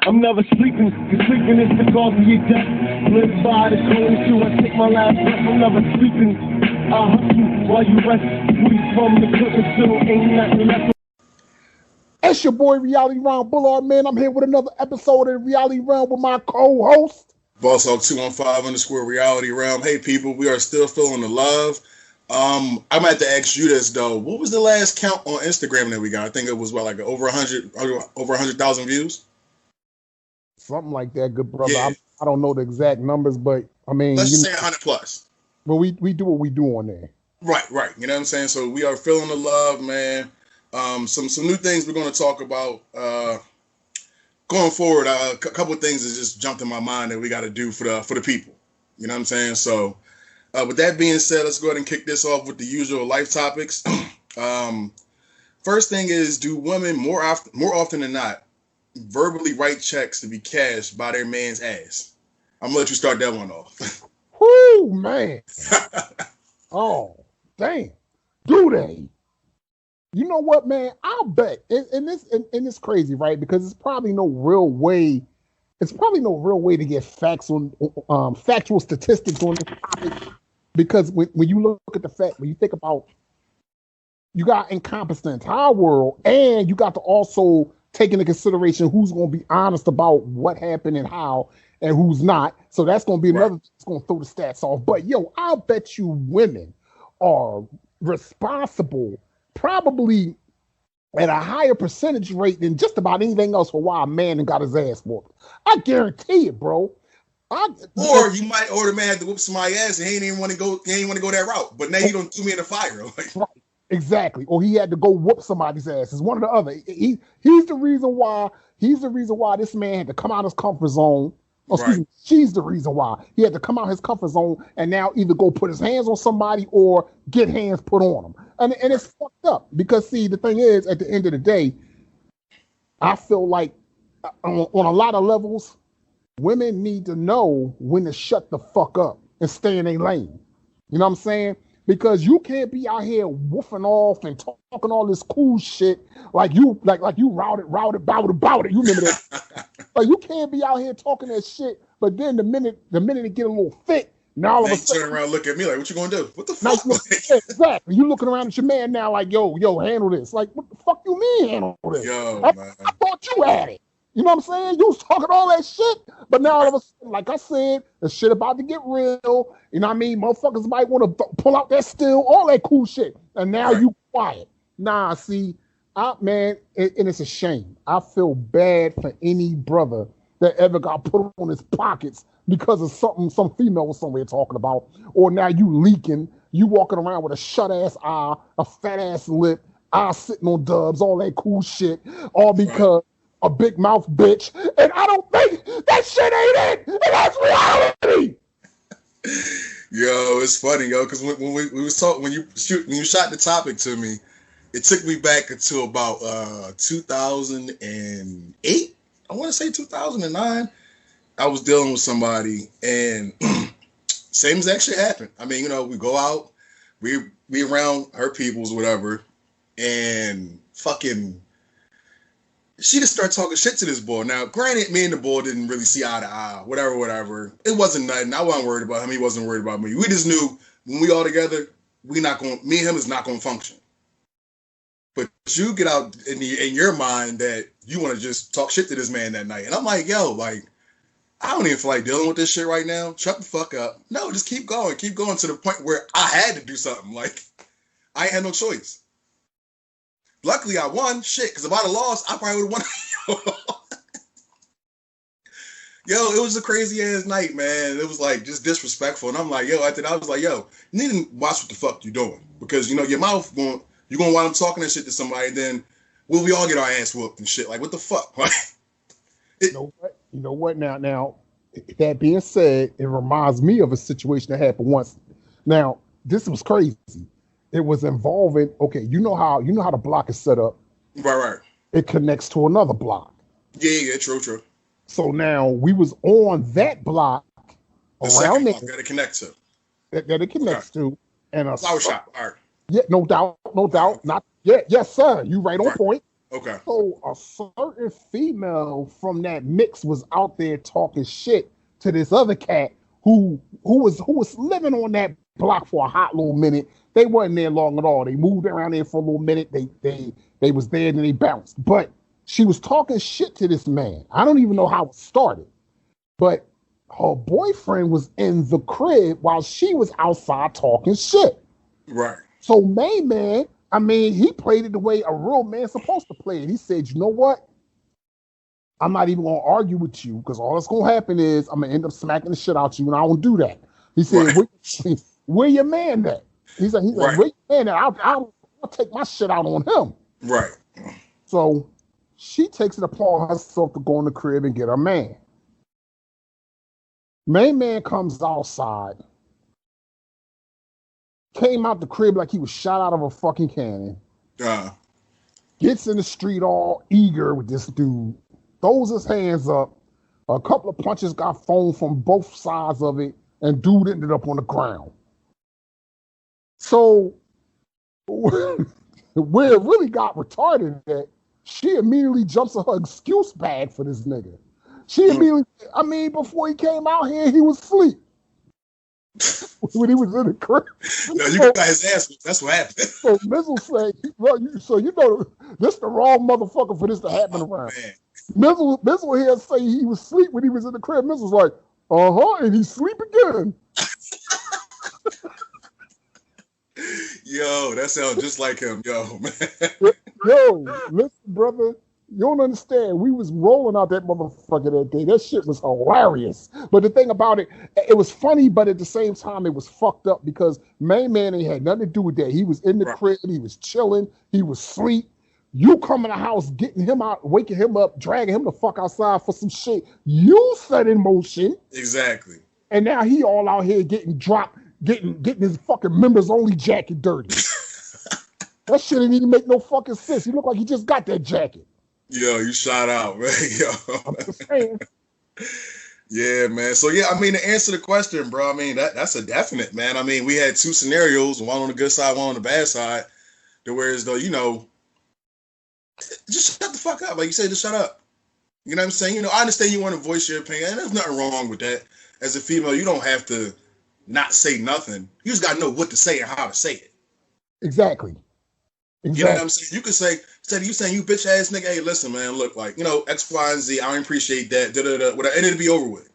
I'm never sleeping, cause sleeping is the cause of your death. Live by the code until I take my last breath. I'm never sleeping. I hustle while you rest. We from the clip until ain't nothing left. It's your boy Reality Round Bullard, man. I'm here with another episode of Reality Round with my co-host. Boss Hawk 215 _ Reality Realm. Hey people, we are still feeling the love. I'm gonna have to ask you this though. What was the last count on Instagram that we got? I think it was like over 100,000 views. Something like that, good brother. Yeah. I don't know the exact numbers, but I mean, let's say 100 plus. But we do what we do on there. Right. You know what I'm saying? So we are feeling the love, man. Some new things we're going to talk about going forward. A couple of things that just jumped in my mind that we got to do for the people. You know what I'm saying? So with that being said, let's go ahead and kick this off with the usual life topics. First thing is, do women more often than not verbally write checks to be cashed by their man's ass? I'm gonna let you start that one off. Whoo, man. Oh, damn. Do they? You know what, man? I'll bet. And it's crazy, right? Because it's probably no real way. It's probably no real way to get factual statistics on this topic. Because when you look at the fact, when you think about, you got encompass the entire world, and you got to also take into consideration who's going to be honest about what happened and how, and who's not. So that's going to be another thing that's going to throw the stats off. But yo, I'll bet you women are responsible, probably at a higher percentage rate than just about anything else for why a man got his ass whooped. I guarantee it, bro. Or you might order man had to whoop somebody ass and he ain't even want to go that route. But now you don't threw me in the fire. Right. Exactly. Or he had to go whoop somebody's ass. It's one or the other. He's the reason why this man had to come out of his comfort zone. Oh, excuse me, she's the reason why he had to come out his comfort zone and now either go put his hands on somebody or get hands put on him. And it's fucked up because see, the thing is, at the end of the day, I feel like on a lot of levels, women need to know when to shut the fuck up and stay in their lane. You know what I'm saying? Because you can't be out here woofing off and talking all this cool shit like you routed, about it. You remember that? Like you can't be out here talking that shit, but then the minute it get a little thick, now all of a sudden turn around, and look at me like, what you gonna do? What the fuck? Exactly. You looking around at your man now like, yo, handle this. Like, what the fuck you mean handle this? Yo, I man. thought you had it. You know what I'm saying? You was talking all that shit, but now all of a sudden, like I said, the shit about to get real. You know what I mean? Motherfuckers might want to pull out that steel, all that cool shit. And now you quiet. Nah, see, man, and it's a shame. I feel bad for any brother that ever got put on his pockets because of something some female was somewhere talking about. Or now you leaking, you walking around with a shut-ass eye, a fat-ass lip, eye sitting on dubs, all that cool shit, all because a big mouth bitch, and I don't think that shit ain't it, and that's reality. Yo, it's funny, yo, because when we was talking, when you shot the topic to me, it took me back until about 2008. I want to say 2009. I was dealing with somebody, and same exact shit happened. I mean, you know, we go out, we around her peoples, whatever, and fucking. She just started talking shit to this boy. Now, granted, me and the boy didn't really see eye to eye, whatever. It wasn't nothing. I wasn't worried about him. He wasn't worried about me. We just knew when we all together, me and him is not going to function. But you get out in your mind that you want to just talk shit to this man that night. And I'm like, yo, like, I don't even feel like dealing with this shit right now. Shut the fuck up. No, just keep going to the point where I had to do something. Like, I ain't had no choice. Luckily, I won. Shit, because if I'd have lost, I probably would have won. Yo, it was a crazy ass night, man. It was like just disrespectful. And I'm like, yo, after that, I was like, yo, you need to watch what the fuck you're doing. Because, you know, your mouth, you're going to wind up talking that shit to somebody, and then we all get our ass whooped and shit. Like, what the fuck? You know what? Now, that being said, it reminds me of a situation that happened once. Now, this was crazy. It was involving, okay, you know how the block is set up. Right. It connects to another block. Yeah, true. So now we was on that block around there that it connects to. That it connects to. And a flower shop. All right. Yeah, no doubt. Not yes, sir. You right on point. Okay. So a certain female from that mix was out there talking shit to this other cat who was living on that block for a hot little minute. They wasn't there long at all. They moved around there for a little minute. They was there and they bounced. But she was talking shit to this man. I don't even know how it started. But her boyfriend was in the crib while she was outside talking shit. Right. So main man, I mean, he played it the way a real man's supposed to play it. He said, you know what? I'm not even gonna argue with you because all that's gonna happen is I'm gonna end up smacking the shit out you, and I won't do that. He said, right. Where your man at? He's like, right. Where your man at? I'll take my shit out on him. Right. So she takes it upon herself to go in the crib and get her man. Main man comes outside, came out the crib like he was shot out of a fucking cannon. Gets in the street all eager with this dude, throws his hands up. A couple of punches got thrown from both sides of it, and dude ended up on the ground. So where it really got retarded at, she immediately jumps in her excuse bag for this nigga. She immediately, I mean, before he came out here, he was asleep. When he was in the crib. No, you got his ass. That's what happened. So Mizzle said, well, so you know, this the wrong motherfucker for this to happen around. Mizzle here say he was asleep when he was in the crib. Mizzle's like, and he's asleep again. Yo, that sounds just like him. Yo, man. Yo, listen, brother. You don't understand. We was rolling out that motherfucker that day. That shit was hilarious. But the thing about it, it was funny, but at the same time, it was fucked up because main man ain't had nothing to do with that. He was in the crib. He was chilling. He was asleep. You come in the house, getting him out, waking him up, dragging him the fuck outside for some shit you set in motion. Exactly. And now he all out here getting dropped, getting his fucking members only jacket dirty. That shit didn't even make no fucking sense. He looked like he just got that jacket. Yo, you shot out, man. Yo. I'm just saying. Yeah, man. So, yeah, I mean, to answer the question, bro, I mean, that's a definite, man. I mean, we had two scenarios, one on the good side, one on the bad side, to where as though, you know, just shut the fuck up. Like you said, just shut up. You know what I'm saying? You know, I understand you want to voice your opinion, and there's nothing wrong with that. As a female, you don't have to not say nothing. You just got to know what to say and how to say it. Exactly. You know what I'm saying? You could say, instead of you saying, you bitch ass nigga, hey, listen, man, look, like, you know, X, Y, and Z, I don't appreciate that, whatever, and it'll be over with.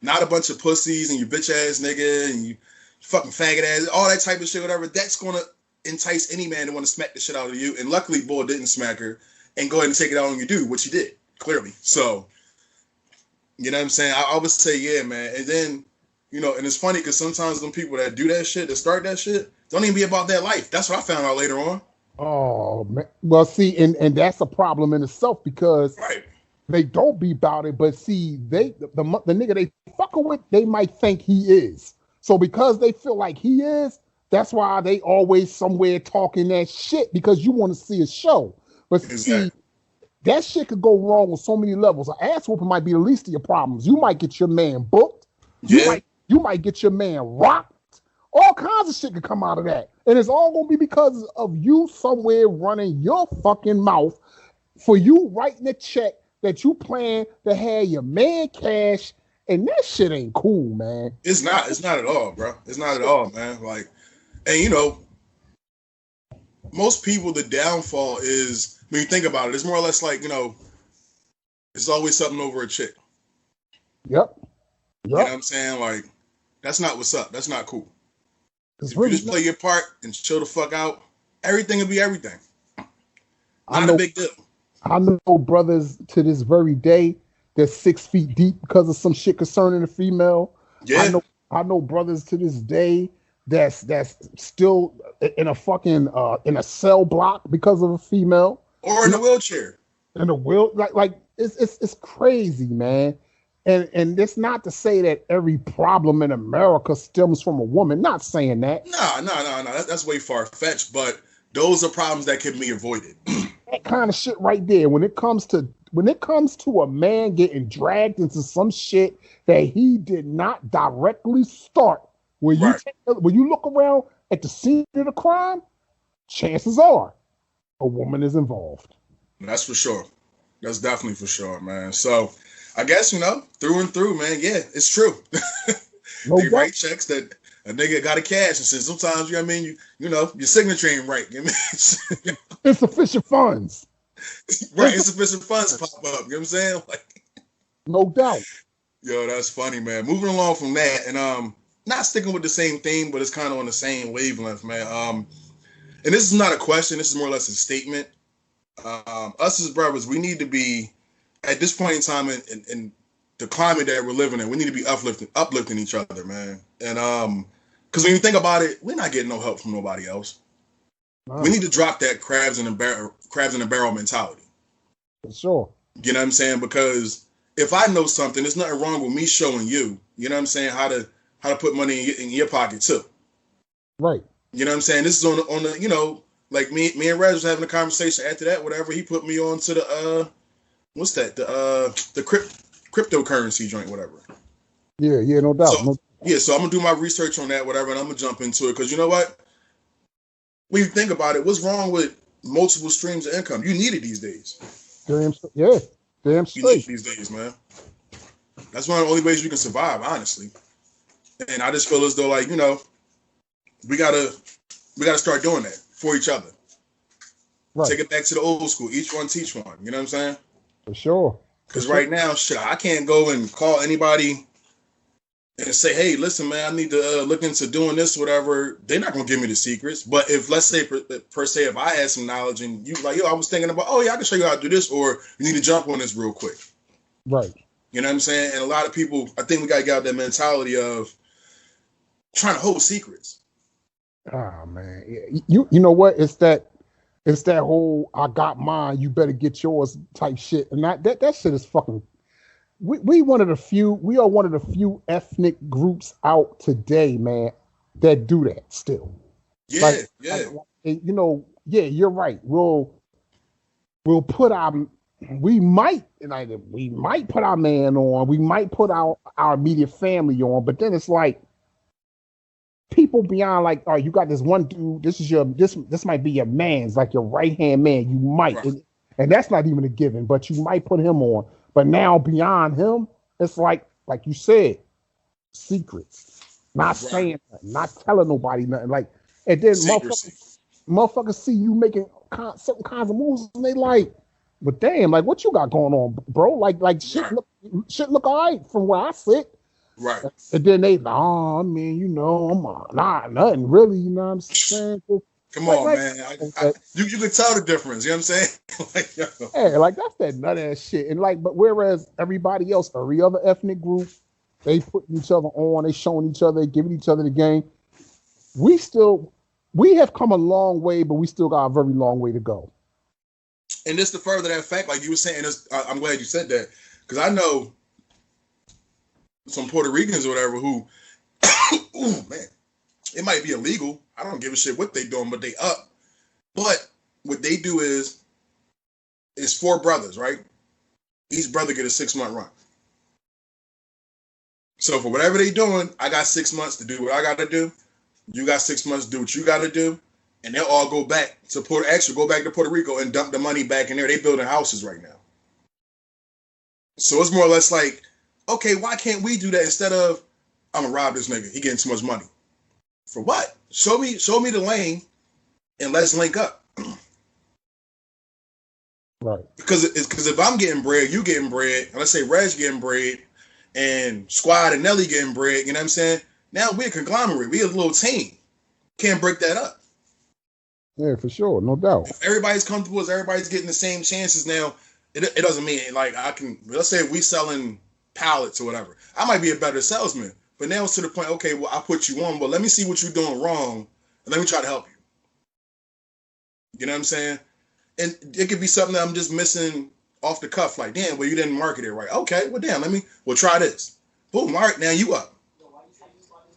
Not a bunch of pussies and you bitch ass nigga and you fucking faggot ass, all that type of shit, whatever. That's going to entice any man to want to smack the shit out of you. And luckily, Bull didn't smack her and go ahead and take it out on you, dude, which he did, clearly. So, you know what I'm saying? I would say, yeah, man. And then, you know, and it's funny because sometimes them people that do that shit, that start that shit, don't even be about that life. That's what I found out later on. Oh, man. Well, see, and that's a problem in itself because they don't be about it. But see, the nigga they fucking with, they might think he is. So because they feel like he is, that's why they always somewhere talking that shit because you want to see a show. But see, that shit could go wrong on so many levels. An ass whooping might be the least of your problems. You might get your man booked. Yeah. You might get your man rocked. All kinds of shit could come out of that. And it's all going to be because of you somewhere running your fucking mouth for you writing a check that you plan to have your man cash. And that shit ain't cool, man. It's not at all, bro. It's not at all, man. Like, and you know, most people, the downfall is, when you think about it, it's more or less like, you know, it's always something over a chick. Yep. You know what I'm saying? Like, that's not what's up. That's not cool. If you just play your part and chill the fuck out, everything will be everything. Not a big deal. I know brothers to this very day that's 6 feet deep because of some shit concerning a female. Yeah. I know brothers to this day that's still in a fucking in a cell block because of a female. Or in a wheelchair. In a wheel, like it's crazy, man. And it's not to say that every problem in America stems from a woman. Not saying that. No. That's way far-fetched, but those are problems that can be avoided. That kind of shit right there. When it comes to a man getting dragged into some shit that he did not directly start, when you look around at the scene of the crime, chances are a woman is involved. That's for sure. That's definitely for sure, man. So I guess, through and through, man, yeah, it's true. No They doubt. write checks that a nigga got to cash, and since sometimes, your signature ain't right. Insufficient funds. Right, insufficient funds pop up. You know what I'm saying? Like, no doubt. yo, that's funny, man. Moving along from that, and not sticking with the same thing, but it's kind of on the same wavelength, man. And this is not a question. This is more or less a statement. Us as brothers, we need to be at this point in time in the climate that we're living in. We need to be uplifting each other, man. And because when you think about it, we're not getting no help from nobody else. Wow. We need to drop that crabs in a barrel mentality. For sure. You know what I'm saying? Because if I know something, there's nothing wrong with me showing you. You know what I'm saying? How to put money in your pocket too. Right. You know what I'm saying? This is on the like me and Reg was having a conversation. After that, whatever, he put me on to the what's that? The cryptocurrency joint, whatever. Yeah, no doubt. So I'm gonna do my research on that, whatever, and I'm gonna jump into it because you know what? When you think about it, what's wrong with multiple streams of income? You need it these days. Damn straight. You need it these days, man. That's one of the only ways you can survive, honestly. And I just feel as though, like, we gotta start doing that for each other. Right. Take it back to the old school. Each one teach one. You know what I'm saying? For sure. Because right now, shit, I can't go and call anybody and say, hey, listen, man, I need to look into doing this, whatever. They're not going to give me the secrets. But if, let's say, per se, if I had some knowledge and you like, I was thinking about, I can show you how to do this, or you need to jump on this real quick. Right. You know what I'm saying? And a lot of people, I think we got to get out that mentality of trying to hold secrets. Ah, man. You know what? It's that whole I got mine, you better get yours type shit. And that shit is fucking. We are one of the few ethnic groups out today, man, that do that still. Yeah. You're right. We'll put we might put our man on, we might put our immediate family on, but then it's like people beyond, like, oh, you got this one dude, this might be your man's, like your right-hand man, you might, right. And that's not even a given, but you might put him on. But now beyond him, it's like you said, secrets, not right. Saying nothing, not telling nobody nothing. Like, and then motherfuckers see you making certain kinds of moves, and they like, but damn, like, what you got going on, bro? Like shit look all right from where I sit. Right. And then they, I mean, I'm nothing really, you know what I'm saying? Come on, man. You can tell the difference, you know what I'm saying? Yeah, like that's that nut ass shit. And like, but whereas everybody else, every other ethnic group, they putting each other on, they showing each other, they giving each other the game. We have come a long way, but we still got a very long way to go. And just to further that fact, like you were saying, I'm glad you said that, because I know some Puerto Ricans or whatever who, ooh, man, it might be illegal. I don't give a shit what they doing, but they up. But what they do is 4 brothers, right? Each brother get a 6-month run. So for whatever they doing, I got 6 months to do what I got to do. You got 6 months to do what you got to do. And they'll all go back to Puerto Rico and dump the money back in there. They building houses right now. So it's more or less like, okay, why can't we do that instead of, I'm going to rob this nigga. He getting too much money. For what? Show me the lane and let's link up. Right. Because if I'm getting bread, you getting bread, and let's say Reg getting bread, and Squad and Nelly getting bread, you know what I'm saying? Now we're a conglomerate. We're a little team. Can't break that up. Yeah, for sure. No doubt. If everybody's comfortable as everybody's getting the same chances now, it doesn't mean, like, let's say we selling pallets or whatever. I might be a better salesman. But now it's to the point, okay, well, I put you on, but let me see what you're doing wrong, and let me try to help you. You know what I'm saying? And it could be something that I'm just missing off the cuff, like, damn, well, you didn't market it right. Okay, well, damn, try this. Boom, all right, now you up.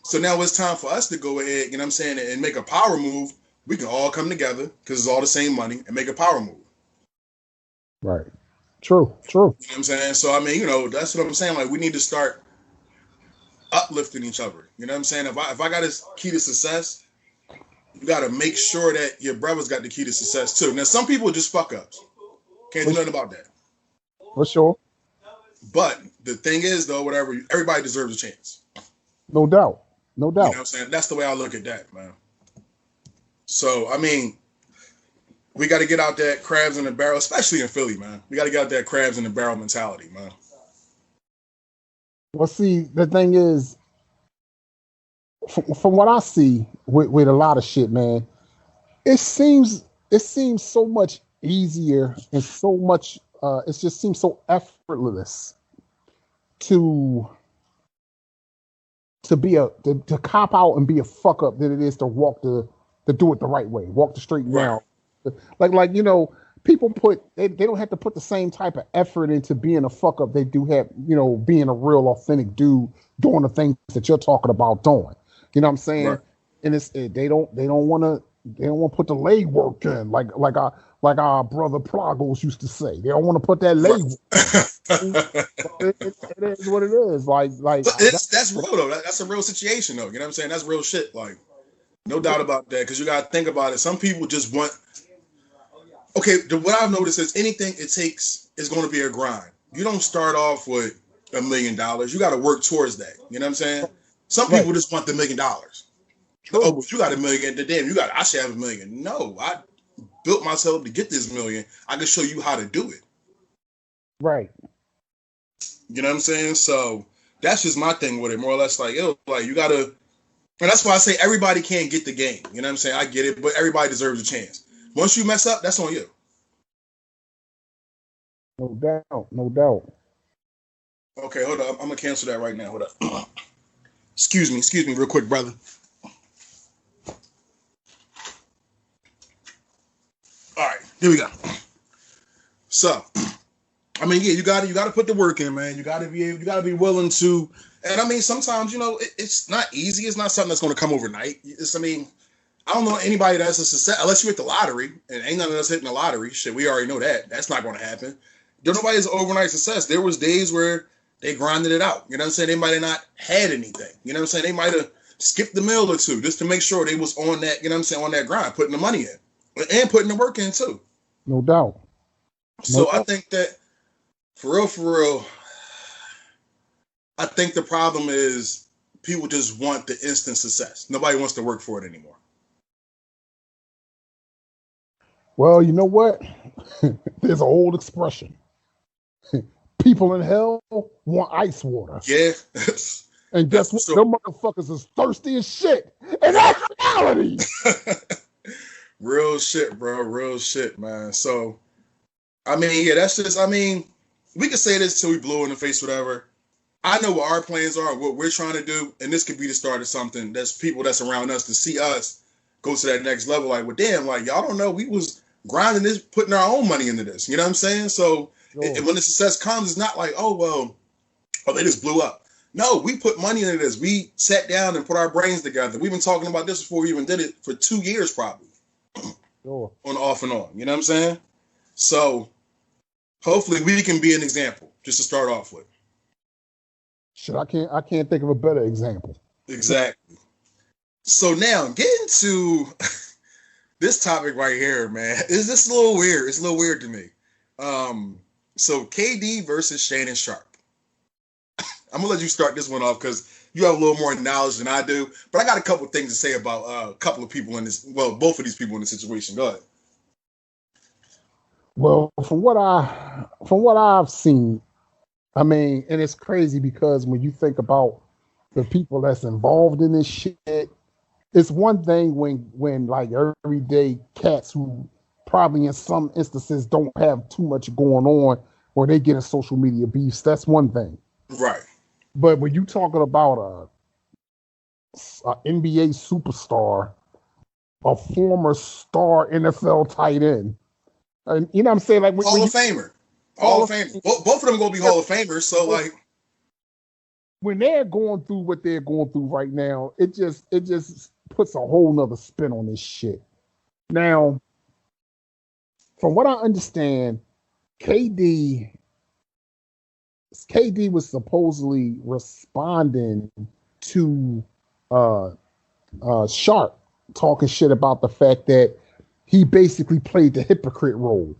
So now it's time for us to go ahead, you know what I'm saying, and make a power move. We can all come together, because it's all the same money, and make a power move. Right. True. You know what I'm saying? So, I mean, that's what I'm saying. Like, we need to start uplifting each other. You know what I'm saying? If I got this key to success, you got to make sure that your brother's got the key to success too. Now, some people are just fuck ups. Can't do nothing about that. For sure. But the thing is, though, whatever, everybody deserves a chance. No doubt. No doubt. You know what I'm saying? That's the way I look at that, man. So, I mean, we got to get out that crabs in the barrel, especially in Philly, man. We got to get out that crabs in the barrel mentality, man. Well, see, the thing is, from what I see with a lot of shit, man, it seems so much easier and so much. It just seems so effortless to cop out and be a fuck up than it is to do it the right way, walk the straight and narrow. Like you know, people they don't have to put the same type of effort into being a fuck up they do have, you know, being a real authentic dude doing the things that you're talking about doing. You know what I'm saying? Right. And they don't want to put the leg work in like our brother Plagos used to say. They don't want to put that leg work. It is what it is. Like that's real though. That's a real situation though. You know what I'm saying? That's real shit. Like, no doubt about that. Because you got to think about it. Some people just want. Okay, what I've noticed is anything it takes is going to be a grind. You don't start off with $1 million. You got to work towards that. You know what I'm saying? Some people just want the $1 million. Oh, but you got $1 million. Damn, I should have $1 million. No, I built myself to get this $1 million. I can show you how to do it. Right. You know what I'm saying? So that's just my thing with it. More or less like, like you got to, and that's why I say everybody can't get the game. You know what I'm saying? I get it, but everybody deserves a chance. Once you mess up, that's on you. No doubt. No doubt. Okay, hold up. I'm going to cancel that right now. Hold up. Excuse me real quick, brother. All right, here we go. So, I mean, yeah, you got to put the work in, man. You got to be willing to, and I mean, sometimes, you know, it's not easy. It's not something that's going to come overnight. I don't know anybody that's a success unless you hit the lottery, and ain't none of us hitting the lottery. Shit, we already know that. That's not going to happen. Nobody's an overnight success. There was days where they grinded it out. You know what I'm saying? They might have not had anything. You know what I'm saying? They might have skipped the meal or two just to make sure they was on that, you know what I'm saying, on that grind, putting the money in and putting the work in too. No doubt. So I think that for real, I think the problem is people just want the instant success. Nobody wants to work for it anymore. Well, you know what? There's an old expression. People in hell want ice water. Yeah. And guess what? Them motherfuckers is thirsty as shit. And that's reality. Real shit, bro. Real shit, man. So, I mean, yeah, that's just, I mean, we can say this till we blow in the face, whatever. I know what our plans are, what we're trying to do, and this could be the start of something that's people that's around us to see us go to that next level. Like, well, damn, like, y'all don't know, we was grinding this, putting our own money into this. You know what I'm saying? So, when the success comes, it's not like, oh, they just blew up. No, we put money into this. We sat down and put our brains together. We've been talking about this before we even did it for 2 years, probably. Sure. On off and on. You know what I'm saying? So, hopefully we can be an example, just to start off with. Shit, I can't think of a better example. Exactly. So now, getting to this topic right here, man, is this a little weird? It's a little weird to me. So KD versus Shannon Sharp. I'm gonna let you start this one off because you have a little more knowledge than I do. But I got a couple of things to say about a couple of people in this. Well, both of these people in the situation. Go ahead. Well, from what I've seen, I mean, and it's crazy because when you think about the people that's involved in this shit, it's one thing when like everyday cats who probably in some instances don't have too much going on or they get in social media beefs. That's one thing. Right. But when you talking about a NBA superstar, a former star NFL tight end, and you know what I'm saying? Like Hall of Famer. Both of them gonna be Hall of Famers. So like when they're going through what they're going through right now, it just puts a whole nother spin on this shit. Now, from what I understand, KD was supposedly responding to Sharp talking shit about the fact that he basically played the hypocrite role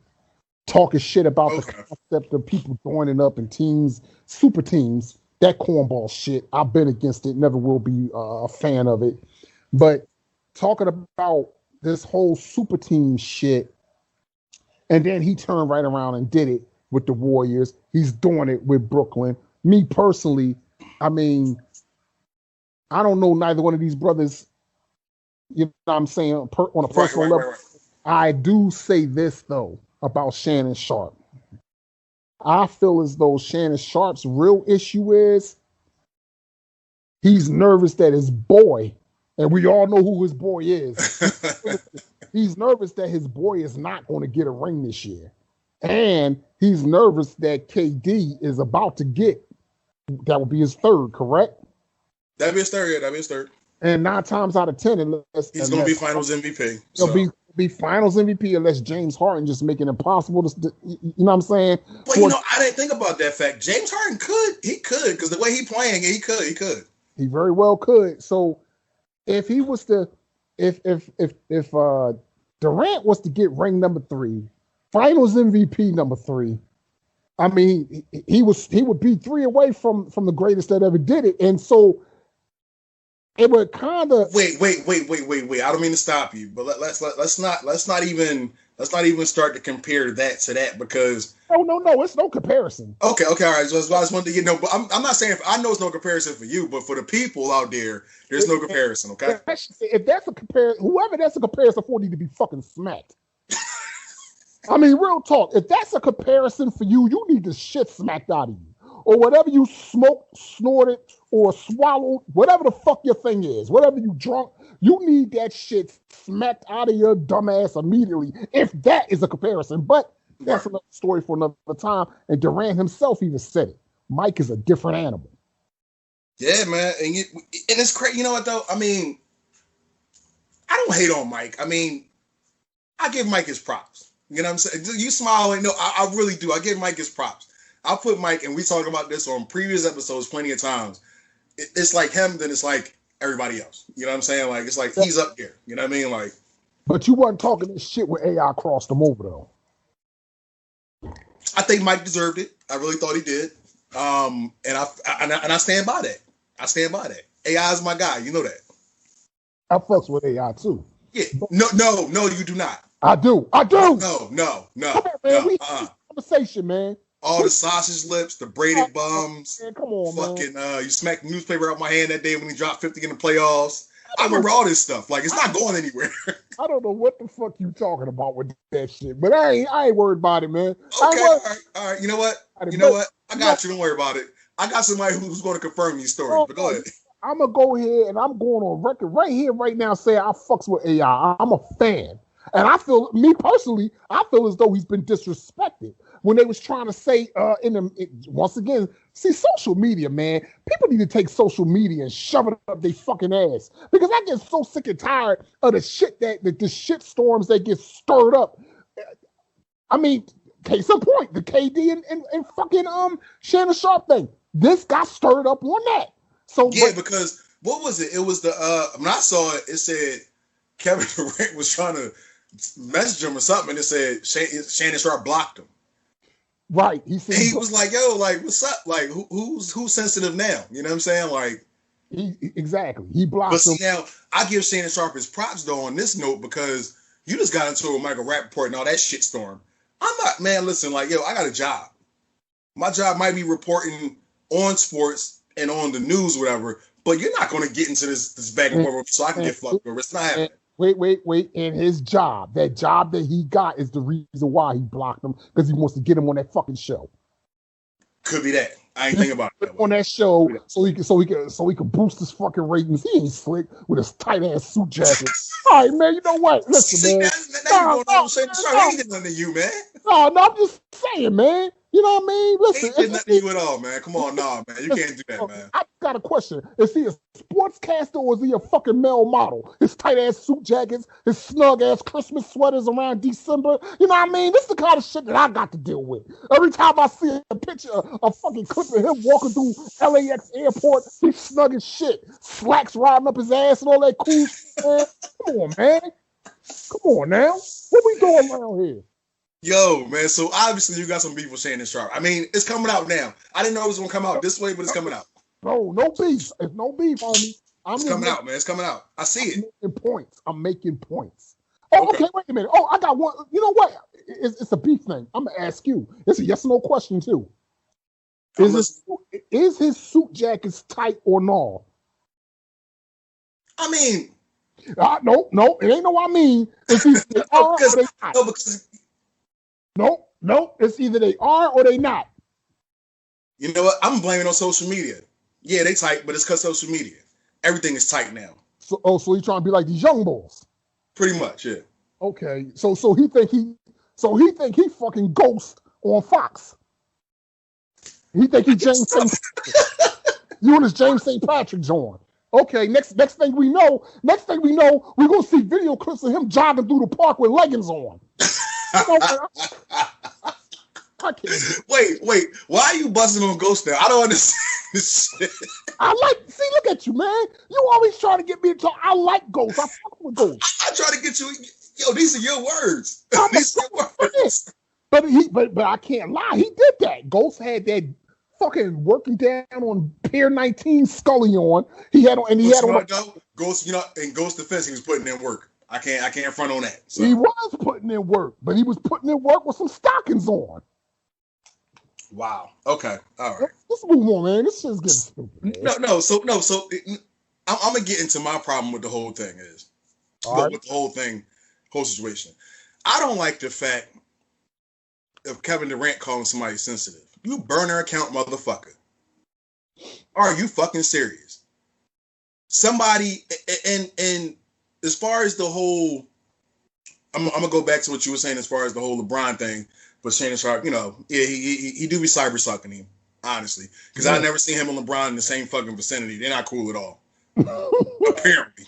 talking shit about the concept of people joining up in teams, super teams. That cornball shit, I've been against it, never will be a fan of it. But talking about this whole super team shit, and then he turned right around and did it with the Warriors. He's doing it with Brooklyn. Me personally, I mean, I don't know neither one of these brothers, you know what I'm saying, on a personal level. Right. I do say this, though, about Shannon Sharpe. I feel as though Shannon Sharpe's real issue is he's nervous that his boy, and we all know who his boy is, he's nervous that his boy is not going to get a ring this year. And he's nervous that KD is about to get, that would be his third, correct? That'd be his third, yeah, that'd be his third. And 9 times out of 10, he's going to be Finals MVP. He'll be Finals MVP unless James Harden just make it impossible to, you know what I'm saying? But you know, I didn't think about that fact. James Harden could, because the way he playing, he could. He very well could. So if he was to, if Durant was to get ring number 3, Finals MVP number 3, I mean, he would be 3 away from the greatest that ever did it, and so. It would kind of wait. I don't mean to stop you, but let's not even start to compare that to that because no, it's no comparison. Okay, all right. So I just wanted to but I'm not saying I know it's no comparison for you, but for the people out there, there's no comparison. Okay, if that's a comparison, whoever that's a comparison for need to be fucking smacked. I mean, real talk. If that's a comparison for you, you need the shit smacked out of you. Or whatever you smoked, snorted, or swallowed, whatever the fuck your thing is, whatever you drunk, you need that shit smacked out of your dumb ass immediately, if that is a comparison. But that's another story for another time. And Durant himself even said it. Mike is a different animal. Yeah, man. And it's crazy. You know what, though? I mean, I don't hate on Mike. I mean, I give Mike his props. You know what I'm saying? You smile and no, I really do. I give Mike his props. I'll put Mike, and we talked about this on previous episodes plenty of times. It's like him, then it's like everybody else. You know what I'm saying? Like, it's like he's up there. You know what I mean? Like, but you wasn't talking this shit when AI crossed him over, though. I think Mike deserved it. I really thought he did. And I stand by that. I stand by that. AI is my guy. You know that. I fucks with AI, too. Yeah. No, you do not. I do. No. Come on, man. We had this conversation, man. All the sausage lips, the braided bums. Man, come on, fucking, man. You smacked the newspaper out my hand that day when he dropped 50 in the playoffs. I remember all this stuff. Like, it's not going anywhere. I don't know what the fuck you talking about with that shit, but I ain't worried about it, man. Okay, all right. You know what? I got you. Don't worry about it. I got somebody who's going to confirm these stories, but go ahead. I'm going to go ahead and I'm going on record right here, right now, saying I fucks with AI. I'm a fan. And I feel, me personally, I feel as though he's been disrespected. When they was trying to say, once again, see, social media, man, people need to take social media and shove it up their fucking ass. Because I get so sick and tired of the shit the shit storms that get stirred up. I mean, case in point, the KD and fucking Shannon Sharpe thing. This got stirred up on that. So yeah, because what was it? It was the when I saw it, it said Kevin Durant was trying to message him or something, and it said Shannon Sharpe blocked him. Right. He was like, yo, like, what's up? Like, who's sensitive now? You know what I'm saying? Like, exactly. He blocked him. But see, now, I give Shannon Sharpe his props, though, on this note, because you just got into a Michael Rappaport and all that shitstorm. I'm not, man, listen, like, yo, I got a job. My job might be reporting on sports and on the news, whatever, but you're not going to get into this back and forth so I can get fucked over. It's not happening. Wait. And his job, that job that he got is the reason why he blocked him, because he wants to get him on that fucking show. Could be that. I ain't think about it. On that show, so he can boost his fucking ratings. He ain't slick with his tight ass suit jacket. All right, man. You know what? Listen, man. Now he did nothing to you, man. No, I'm just saying, man. You know what I mean? Listen, ain't nothing to you at all, man. Come on, man. You can't do that, man. I got a question. Is he a sportscaster or is he a fucking male model? His tight ass suit jackets, his snug ass Christmas sweaters around December. You know what I mean? This is the kind of shit that I got to deal with. Every time I see a picture, a fucking clip of him walking through LAX airport, he's snug as shit. Slacks riding up his ass and all that cool shit, man. Come on, man. Come on now. What we doing around here? Yo, man. So obviously you got some beef with Shannon Sharp. I mean, it's coming out now. I didn't know it was gonna come out this way, but it's coming out. No beef. It's no beef, homie. It's coming out, man. It's coming out. I see it. I'm making points. Oh, okay. Wait a minute. Oh, I got one. You know what? It's a beef thing. I'm gonna ask you. It's a yes or no question too. Is his suit jackets tight or no? I mean, no. It ain't no. I mean, it's either they are or they not. No. It's either they are or they not. You know what? I'm blaming on social media. Yeah, they tight, but it's because social media. Everything is tight now. So you trying to be like these young boys? Pretty much, yeah. Okay, so he think he fucking Ghost on Fox. He think he James St. You and his James St. Patrick's on. Okay, next thing we know, we're gonna see video clips of him jogging through the park with leggings on. I can't. Wait. Why are you busting on Ghost now? I don't understand this shit. Look at you, man. You always try to get me to talk. I like Ghost. I fuck with Ghost. I try to get you. Yo, these are your words. These are your words. But I can't lie. He did that. Ghost had that fucking working down on Pier 19 Scully on. He had on. Ghost. You know, in Ghost defense, he was putting in work. I can't front on that. So. He was putting in work, but he was putting in work with some stockings on. Wow. Okay. All right. Let's move on, man. This shit's getting stupid. Man. So I'm gonna get into my problem with the whole thing with the whole situation. I don't like the fact of Kevin Durant calling somebody sensitive. You burner account, motherfucker. Are you fucking serious? Somebody and as far as the whole, I'm gonna go back to what you were saying as far as the whole LeBron thing. But Shannon Sharp, you know, yeah, he do be cyber sucking him, honestly. Because I never seen him and LeBron in the same fucking vicinity. They're not cool at all. Apparently.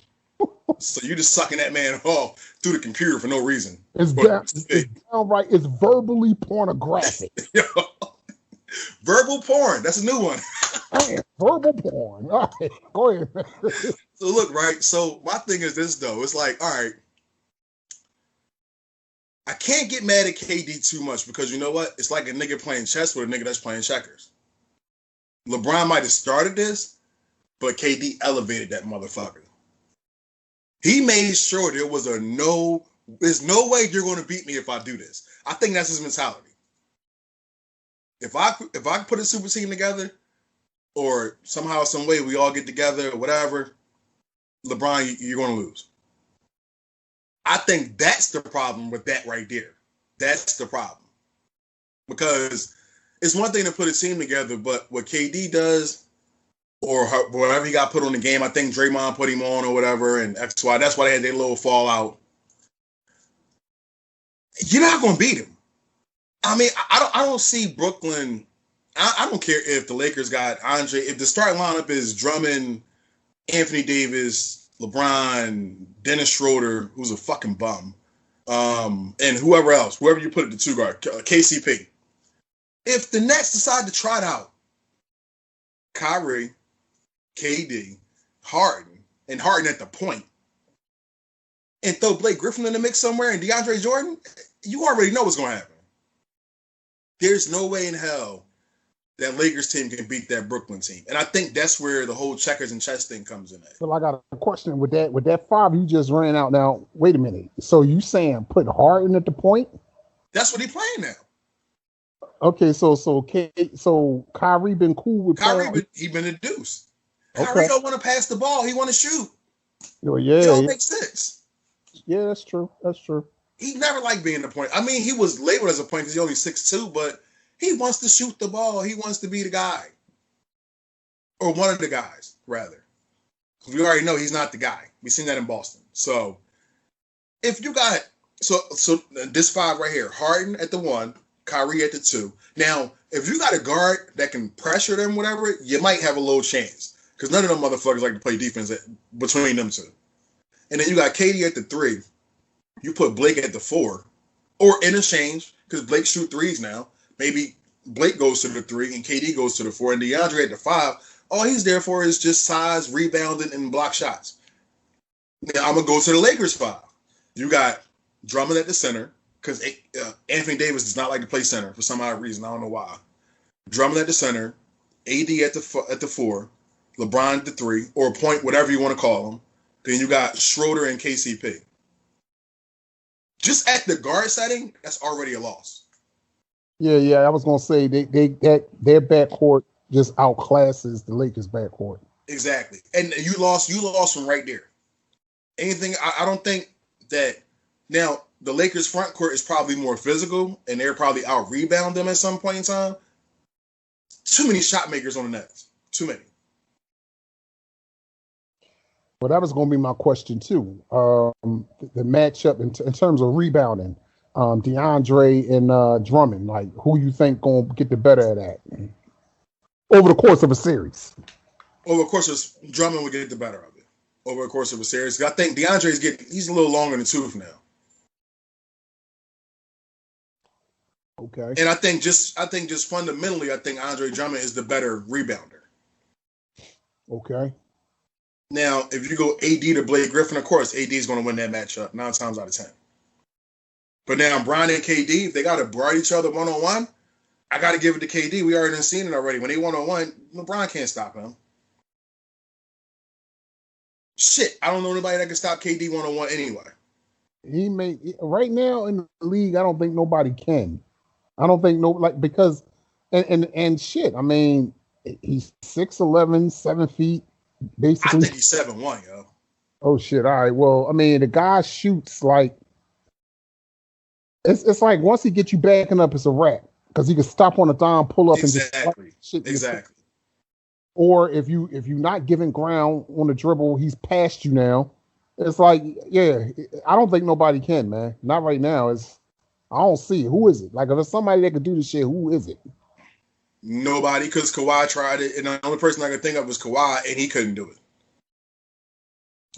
So you just sucking that man off through the computer for no reason. It's downright, it's verbally pornographic. Verbal porn. That's a new one. Man, verbal porn. All right, go ahead. So look, right? So my thing is this, though. It's like, all right, I can't get mad at KD too much because you know what? It's like a nigga playing chess with a nigga that's playing checkers. LeBron might have started this, but KD elevated that motherfucker. He made sure there was there's no way you're going to beat me if I do this. I think that's his mentality. If I put a super team together, or somehow, some way we all get together or whatever, LeBron, you're going to lose. I think that's the problem with that right there. That's the problem. Because it's one thing to put a team together, but what KD does, or whatever he got put on the game, I think Draymond put him on or whatever, and that's why they had their little fallout. You're not going to beat him. I mean, I don't see Brooklyn. I don't care if the Lakers got Andre. If the starting lineup is Drummond, Anthony Davis, LeBron, Dennis Schroeder, who's a fucking bum, and whoever you put at the two guard, KCP. If the Nets decide to try it out, Kyrie, KD, Harden at the point, and throw Blake Griffin in the mix somewhere and DeAndre Jordan, you already know what's going to happen. There's no way in hell that Lakers team can beat that Brooklyn team. And I think that's where the whole checkers and chess thing comes in at. Well, I got a question with that five you just ran out. Now, wait a minute. So you saying put Harden at the point? That's what he's playing now. Okay, so Kyrie been cool with Kyrie. He been a deuce. Kyrie don't want to pass the ball. He want to shoot. Oh, yeah. It don't make sense. Yeah, that's true. He never liked being the point. I mean, he was labeled as a point because he's only 6'2", but he wants to shoot the ball. He wants to be the guy. Or one of the guys, rather. Because we already know he's not the guy. We've seen that in Boston. So, if you got... So this five right here. Harden at the 1. Kyrie at the 2. Now, if you got a guard that can pressure them, whatever, you might have a little chance. Because none of them motherfuckers like to play defense between them two. And then you got KD at the 3. You put Blake at the 4. Or interchange, because Blake shoot threes now. Maybe Blake goes to the 3 and KD goes to the 4. And DeAndre at the 5. All he's there for is just size, rebounding, and block shots. Now I'm going to go to the Lakers 5. You got Drummond at the center. because Anthony Davis does not like to play center for some odd reason. I don't know why. Drummond at the center, AD at the 4, LeBron at the 3, or point, whatever you want to call them. Then you got Schroeder and KCP. Just at the guard setting, that's already a loss. Yeah. I was gonna say their backcourt just outclasses the Lakers' backcourt. Exactly, and you lost from right there. Anything? I don't think that now the Lakers' front court is probably more physical, and they're probably out rebound them at some point in time. Too many shot makers on the Nets. Too many. Well, that was going to be my question too. The matchup in terms of rebounding, DeAndre and Drummond, like who you think going to get the better of that over the course of a series? Over the course of Drummond would get the better of it. Over the course of a series, I think he's a little longer in the tooth now. Okay. And I think just fundamentally, I think Andre Drummond is the better rebounder. Okay. Now, if you go AD to Blake Griffin, of course, AD is going to win that matchup 9 times out of 10. But now, Bron and KD, if they got to guard each other one-on-one, I got to give it to KD. We already seen it already. When they one-on-one, LeBron can't stop him. Shit, I don't know anybody that can stop KD one-on-one anyway. Right now in the league, I don't think nobody can. I don't think because and shit. I mean, he's 6'11", 7 feet. Basically, I think he's 7'1", yo. Oh shit! All right. Well, I mean, the guy shoots like it's like once he gets you backing up, it's a wrap because he can stop on a dime, pull up, and just shit. Exactly. Or if you're not giving ground on the dribble, he's past you now. It's like, yeah, I don't think nobody can, man. Not right now. I don't see it. Who is it? Like if there's somebody that could do this shit, who is it? Nobody, because Kawhi tried it, and the only person I could think of was Kawhi, and he couldn't do it.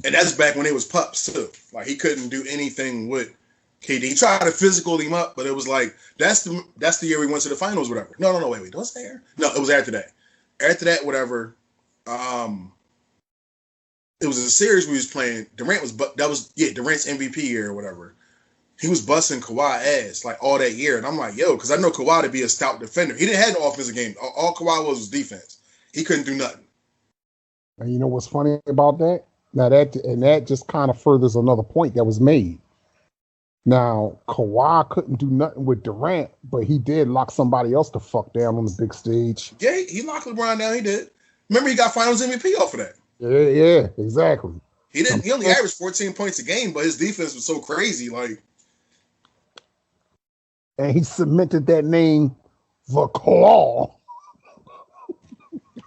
And that's back when they was pups too. Like he couldn't do anything with KD. He tried to physical him up, but it was like that's the year we went to the finals, whatever. No, wait, was there? No, it was after that. After that, whatever. It was a series we was playing. Durant's MVP year or whatever. He was busting Kawhi ass like all that year, and I'm like, yo, because I know Kawhi to be a stout defender. He didn't have no offensive game. All Kawhi was defense. He couldn't do nothing. And you know what's funny about that? Now that just kind of furthers another point that was made. Now Kawhi couldn't do nothing with Durant, but he did lock somebody else the fuck down on the big stage. Yeah, he locked LeBron down. He did. Remember, he got Finals MVP off of that. Yeah, exactly. He didn't. He only averaged 14 points a game, but his defense was so crazy, like. And he cemented that name, the Claw.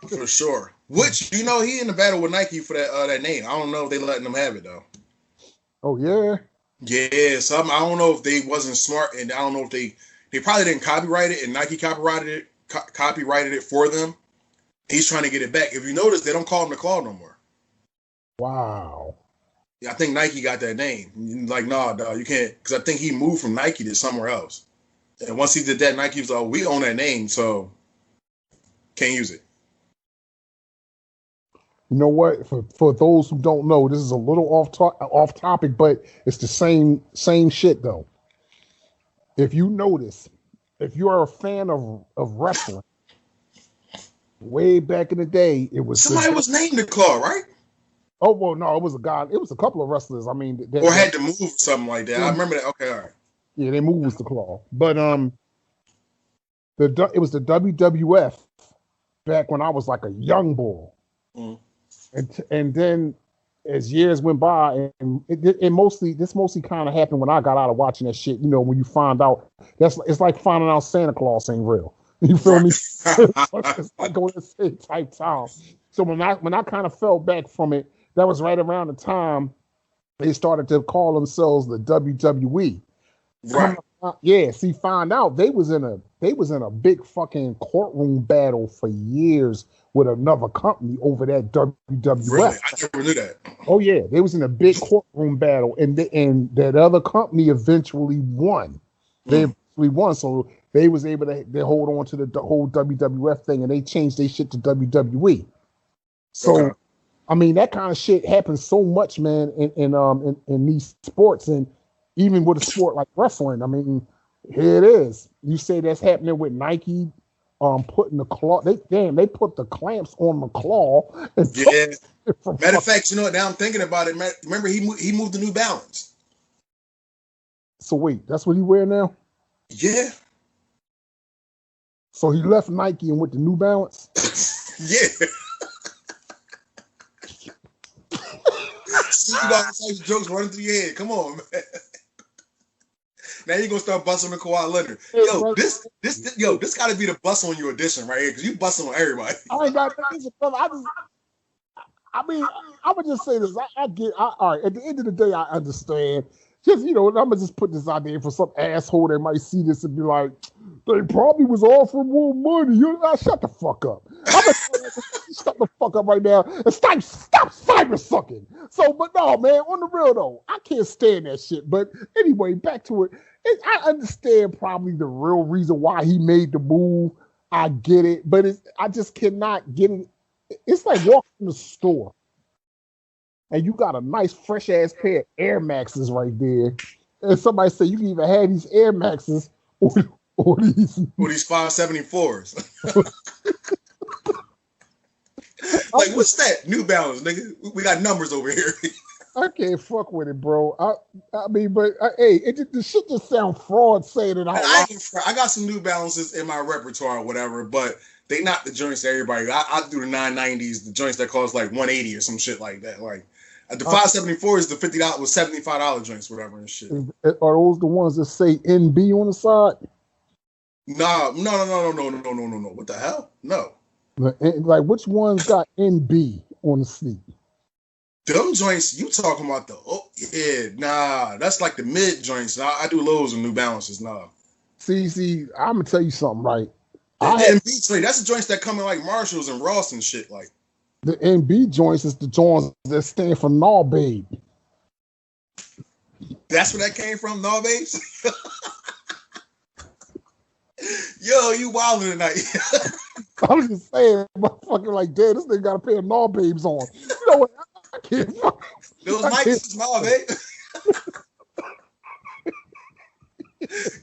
For sure. Which, he in the battle with Nike for that name. I don't know if they letting them have it, though. Oh, yeah? Yeah, I don't know if they wasn't smart, and I don't know if they probably didn't copyright it, and Nike copyrighted it for them. He's trying to get it back. If you notice, they don't call him the Claw no more. Wow. Yeah, I think Nike got that name. Like, nah, dog, you can't, because I think he moved from Nike to somewhere else. And once he did that, Nike was like, we own that name, so can't use it. You know what? For those who don't know, this is a little off topic, but it's the same shit though. If you notice, if you are a fan of wrestling, way back in the day, it was somebody was named the Claw, right? Oh well, no, it was a guy. It was a couple of wrestlers. I mean, or had to move or something like that. I remember that. Okay, all right. Yeah, they moved with the Claw, but it was the WWF back when I was like a young boy, and then as years went by, and this mostly kind of happened when I got out of watching that shit. You know, when you find out it's like finding out Santa Claus ain't real. You feel me? It's like going to say type time. So when I kind of fell back from it, that was right around the time they started to call themselves the WWE. Right. Yeah. See, find out they was in a big fucking courtroom battle for years with another company over that WWF. Really? I never knew that. Oh yeah, they was in a big courtroom battle, and that other company eventually won. They eventually won, so they was able to hold on to the whole WWF thing, and they changed their shit to WWE. So. Okay. I mean, that kind of shit happens so much, man, in these sports. And even with a sport like wrestling. I mean, here it is. You say that's happening with Nike, putting the claw. They put the clamps on the claw. And Yeah. Matter of fact, you know what? Now I'm thinking about it. Remember, he moved to New Balance. So wait, that's what he wear now? Yeah. So he left Nike and went to New Balance? Yeah. See, you got all types of jokes running through your head. Come on, man. Now you're gonna start busting on Kawhi Leonard. This got to be the bust on your audition right here, because you busting on everybody. I ain't got nothing, brother. I mean, I would just say this. All right, at the end of the day, I understand. Just, I'm going to just put this out there for some asshole that might see this and be like, they probably was offering more money. Shut the fuck up. Shut the fuck up right now and stop cyber sucking. So, but no, man, on the real though, I can't stand that shit. But anyway, back to it. I understand probably the real reason why he made the move. I get it, but I just cannot get it. It's like walking in the store and you got a nice fresh ass pair of Air Maxes right there, and somebody say you can even have these Air Maxes or these 574s. Like, what's that? New Balance, nigga. We got numbers over here. I can't fuck with it, bro. I mean, but hey, the shit just sound fraud saying it out loud. I got some New Balances in my repertoire or whatever, but they not the joints that everybody. I do the 990s, the joints that cost like 180 or some shit like that. Like the 574 is the $50 with $75 joints, whatever and shit. Are those the ones that say NB on the side? No. What the hell? No. Like which ones got NB on the seat? Them joints you talking about that's like the mid joints. I do lows and New Balances. Nah. See, I'm gonna tell you something, right? The NB joint, that's the joints that come in like Marshalls and Ross and shit. Like the NB joints is the joints that stand for Nah Babe. That's where that came from, Nah Babes. Yo, you wilding tonight. I was just saying, motherfucker, like, damn, this nigga got a pair of Nah Babes on. You know what? I can't fuck. Those Nikes is Nah Babe.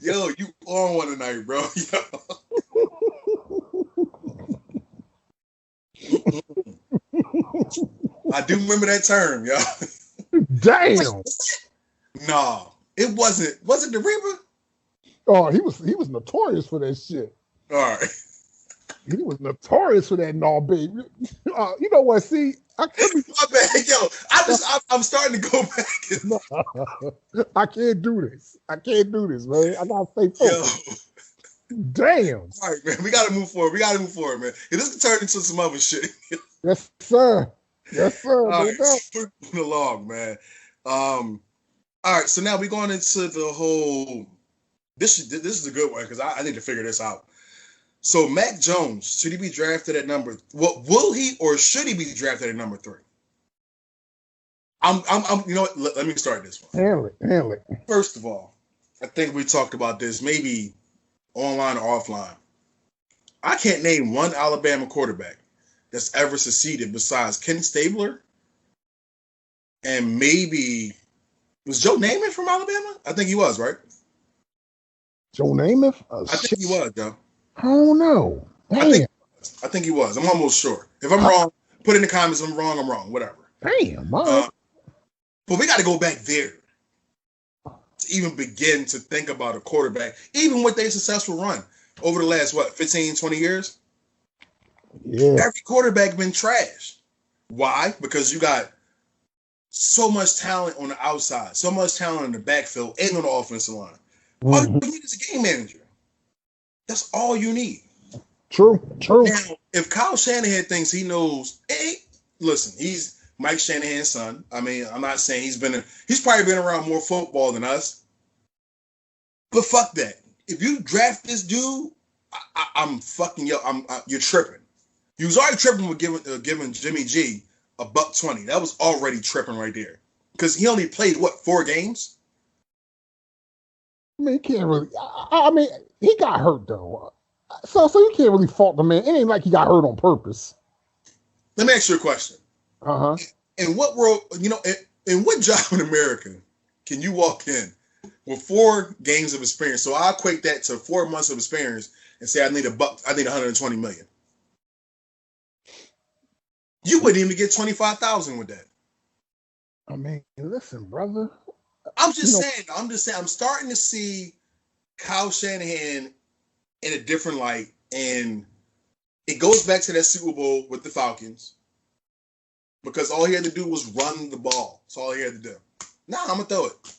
Yo, you on one tonight, bro. I do remember that term, yo. Damn. Nah, it wasn't. Was it the Reaper? Oh, he was notorious for that shit. All right. He was notorious for that Nah Babe. You know what? See, my bad, yo. I'm starting to go back. I can't do this. Man. I gotta stay focused. Damn. All right, man. We gotta move forward, man. This can turn into some other shit. Yes, sir. All right, moving along, man. All right, so now we're going into the whole. This is a good one because I need to figure this out. So Mac Jones, should he be drafted at number? Will he or should he be drafted at number 3? I'm. You know what? Let me start this one. Handle it. First of all, I think we talked about this maybe online or offline. I can't name one Alabama quarterback that's ever succeeded besides Ken Stabler and maybe was Joe Namath from Alabama? I think he was, right? Joe Namath? I think he was, though. I don't know. Damn. I think he was. I'm almost sure. If I'm wrong, put in the comments. If I'm wrong. Whatever. Damn. But we got to go back there to even begin to think about a quarterback, even with their successful run over the last, 15, 20 years? Yeah. Every quarterback been trash. Why? Because you got so much talent on the outside, so much talent in the backfield and on the offensive line. All you need is a game manager. That's all you need. True. Now, if Kyle Shanahan thinks he knows, hey, listen, he's Mike Shanahan's son. I mean, I'm not saying he's probably been around more football than us. But fuck that. If you draft this dude, I'm fucking you're tripping. You was already tripping with giving Jimmy G $120. That was already tripping right there. Because he only played 4 games? I mean, he can't really. I mean, he got hurt though, so you can't really fault the man. It ain't like he got hurt on purpose. Let me ask you a question. In what world, in what job in America can you walk in with 4 games of experience. So I equate that to 4 months of experience and say I need $120 million. You wouldn't even get 25,000 with that. I mean, listen, brother. I'm just saying. I'm starting to see Kyle Shanahan in a different light, and it goes back to that Super Bowl with the Falcons because all he had to do was run the ball. That's all he had to do. Nah, I'm gonna throw it.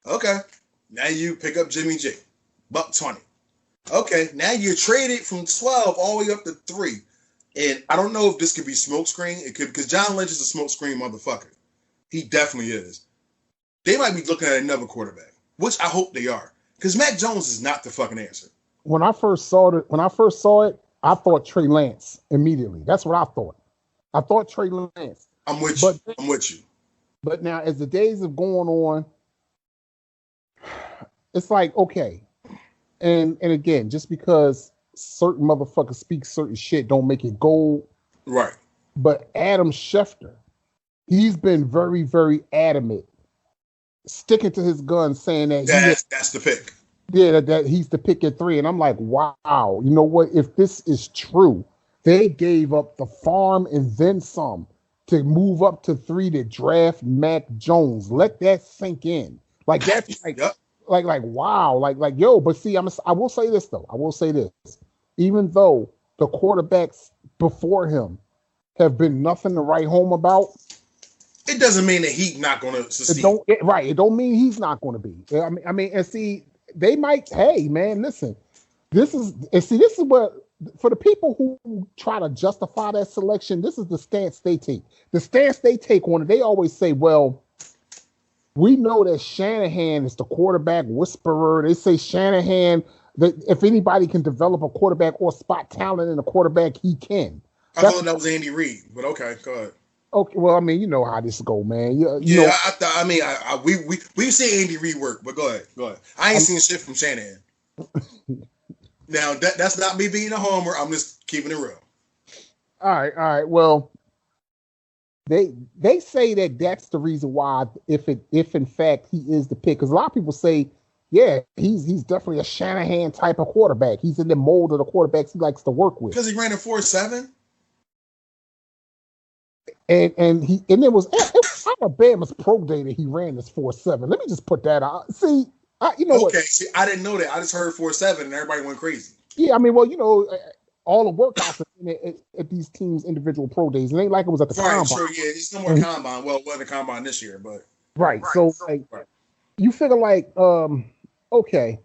Okay, now you pick up Jimmy G, $120. Okay, now you're traded from 12 all the way up to 3, and I don't know if this could be smokescreen. It could, because John Lynch is a smokescreen motherfucker. He definitely is. They might be looking at another quarterback, which I hope they are, because Mac Jones is not the fucking answer. When I first saw it, I thought Trey Lance immediately. That's what I thought. I thought Trey Lance. I'm with you. I'm with you. But now, as the days have gone on, it's like, okay. And again, just because certain motherfuckers speak certain shit don't make it gold. Right. But Adam Schefter, he's been very, very adamant, sticking to his gun, saying that that's the pick. Yeah, that he's the pick at 3. And I'm like, wow, you know what? If this is true, they gave up the farm and then some to move up to 3 to draft Mac Jones. Let that sink in. Like, that's like, yep. like, wow, like, yo. But see, I will say this though. Even though the quarterbacks before him have been nothing to write home about, it doesnn't mean that he's not going to succeed. It don't mean he's not going to be. I mean, and see, they might. Hey, man, listen. This is what, for the people who try to justify that selection, this is the stance they take. The stance they take on it, they always say, well, we know that Shanahan is the quarterback whisperer. They say Shanahan, that if anybody can develop a quarterback or spot talent in a quarterback, he can. I thought that was Andy Reid, but okay, go ahead. Okay, well, I mean, you know how this go, man. We've seen Andy Reid work, but go ahead. I ain't seen shit from Shanahan. Now that's not me being a homer. I'm just keeping it real. All right. Well, they say that that's the reason why, if in fact he is the pick, because a lot of people say, yeah, he's definitely a Shanahan type of quarterback. He's in the mold of the quarterbacks he likes to work with. Because he ran a 4.7. And it was Alabama's pro day that he ran this 4.7. Let me just put that out. See, what? See, I didn't know that. I just heard 4.7 and everybody went crazy. Yeah, I mean, well, all the workouts at these teams' individual pro days. It ain't like it was at the combine. Sure, yeah. It's no more combine. Well, it wasn't a combine this year, but right. So like, you figure like, okay,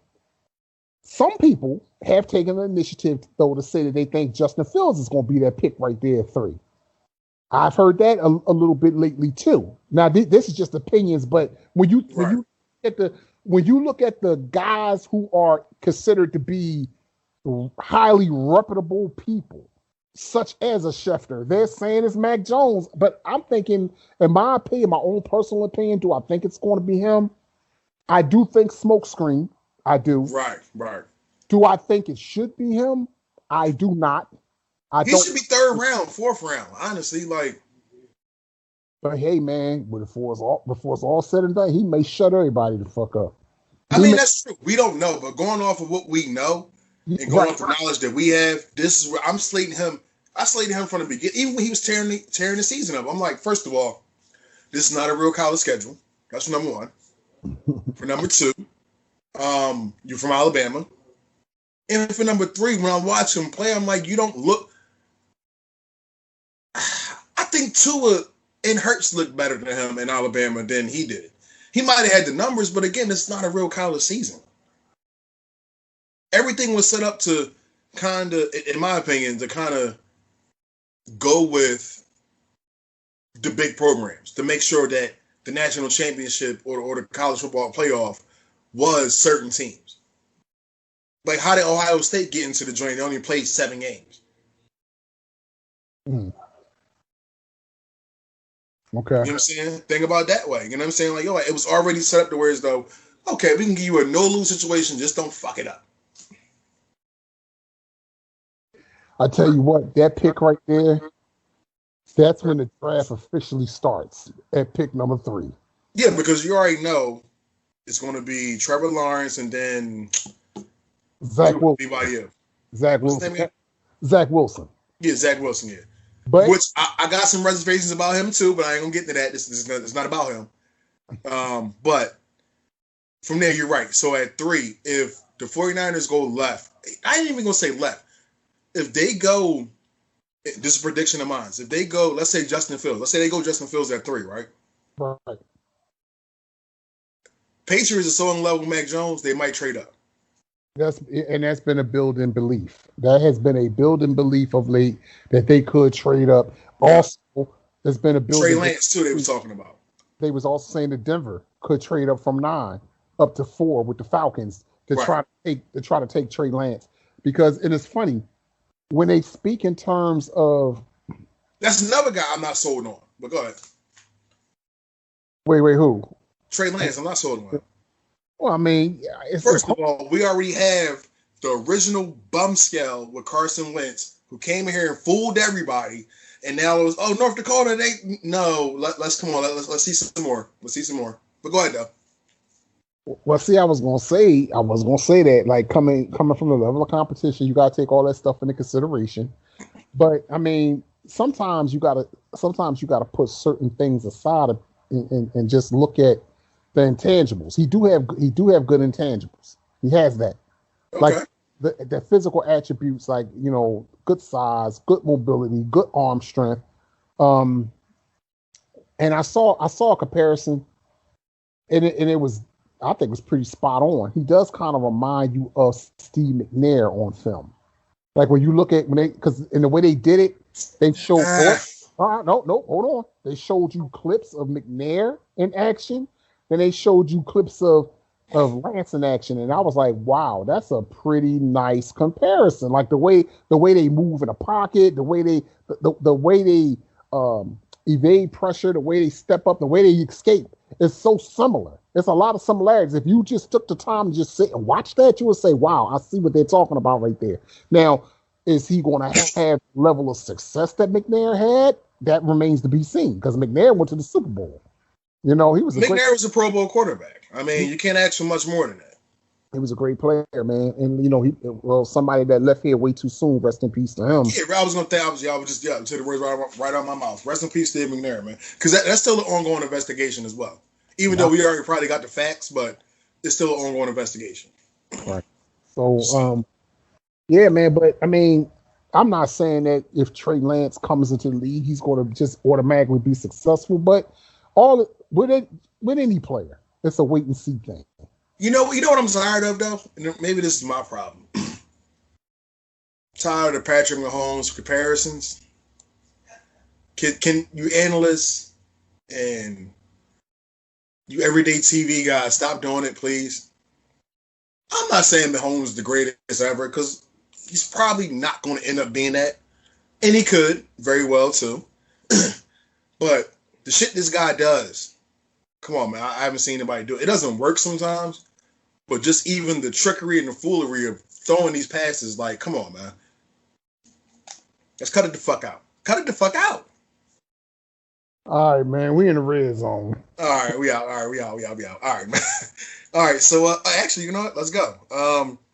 some people have taken the initiative though to say that they think Justin Fields is going to be that pick right there at 3. I've heard that a little bit lately too. Now this is just opinions, but when you look at the guys who are considered to be highly reputable people, such as a Schefter, they're saying it's Mac Jones. But I'm thinking, in my opinion, my own personal opinion, do I think it's going to be him? I do think smokescreen. I do. Right. Do I think it should be him? I do not. He should be 3rd round, 4th round, honestly. Like, but hey, man, before it's all said and done, he may shut everybody the fuck up. I mean, that's true. We don't know, but going off of what we know and going off the knowledge that we have, this is where I'm slating him. I slated him from the beginning, even when he was tearing the season up. I'm like, first of all, this is not a real college schedule. That's for number 1. For number 2, you're from Alabama. And for number 3, when I watch him play, I'm like, you don't look. I think Tua and Hurts looked better than him in Alabama than he did. He might have had the numbers, but again, it's not a real college season. Everything was set up to kind of, in my opinion, to kind of go with the big programs to make sure that the national championship or the college football playoff was certain teams. Like, how did Ohio State get into the joint? They only played 7 games. Okay. You know what I'm saying? Think about it that way. You know what I'm saying? Like, it was already set up to where it's though, okay, we can give you a no-lose situation, just don't fuck it up. I tell you what, that pick right there, that's when the draft officially starts at pick number 3. Yeah, because you already know it's going to be Trevor Lawrence and then Zach Wilson. Anybody else? Zach What's his Wilson. name again? Zach Wilson. Yeah, Zach Wilson. Yeah, But which I got some reservations about him too, but I ain't gonna get into that. It's not about him. But from there, you're right. So at 3, if the 49ers go left, I ain't even gonna say left. If they go, this is a prediction of mine. If they go, let's say Justin Fields. Let's say they go Justin Fields at 3, right? right. Patriots are so in love with Mac Jones, they might trade up. That's been a building belief. That has been a building belief of late that they could trade up. Also, there's been a building. Trey Lance too. They was talking about. They was also saying that Denver could trade up from 9 up to 4 with the Falcons to try to take Trey Lance because and it's funny when they speak in terms of. That's another guy I'm not sold on. But go ahead. Wait, who? Trey Lance. I'm not sold on him. Well, I mean, first of all, we already have the original bum scale with Carson Wentz, who came in here and fooled everybody, and now it was North Dakota. Let's come on, let's see some more. Let's see some more. But go ahead though. Well, see, I was gonna say that like coming from the level of competition, you gotta take all that stuff into consideration. But I mean, sometimes you gotta put certain things aside and just look at the intangibles. He do have good intangibles. He has that. Okay. Like the physical attributes, like, good size, good mobility, good arm strength. And I saw a comparison, and it was, I think it was pretty spot on. He does kind of remind you of Steve McNair on film. Like when you look at because in the way they did it, they showed. No, hold on. They showed you clips of McNair in action. Then they showed you clips of Lance in action, and I was like, "Wow, that's a pretty nice comparison." Like the way they move in the pocket, the way they evade pressure, the way they step up, the way they escape. It's so similar. It's a lot of similarities. If you just took the time to just sit and watch that, you would say, "Wow, I see what they're talking about right there." Now, is he going to have the level of success that McNair had? That remains to be seen because McNair went to the Super Bowl. He was McNair was a Pro Bowl quarterback. I mean, you can't ask for much more than that. He was a great player, man, and somebody that left here way too soon. Rest in peace to him. Yeah, I was gonna say, I was just say the words right out of my mouth. Rest in peace, Steve McNair, man, because that's still an ongoing investigation as well. Even though we already probably got the facts, but it's still an ongoing investigation. Right. So, yeah, man, but I mean, I'm not saying that if Trey Lance comes into the league, he's going to just automatically be successful, but with any player, it's a wait and see thing. You know what I'm tired of though? And maybe this is my problem. Tired of Patrick Mahomes comparisons. Can you analysts and you everyday TV guys stop doing it, please? I'm not saying Mahomes is the greatest ever because he's probably not going to end up being that, and he could very well too. But the shit this guy does, come on, man, I haven't seen anybody do it. It doesn't work sometimes, but just even the trickery and the foolery of throwing these passes, like, come on, man. Let's cut it the fuck out. Cut it the fuck out. All right, man, we in the red zone. All right, we out. All right, man. All right, so actually, you know what? Let's go.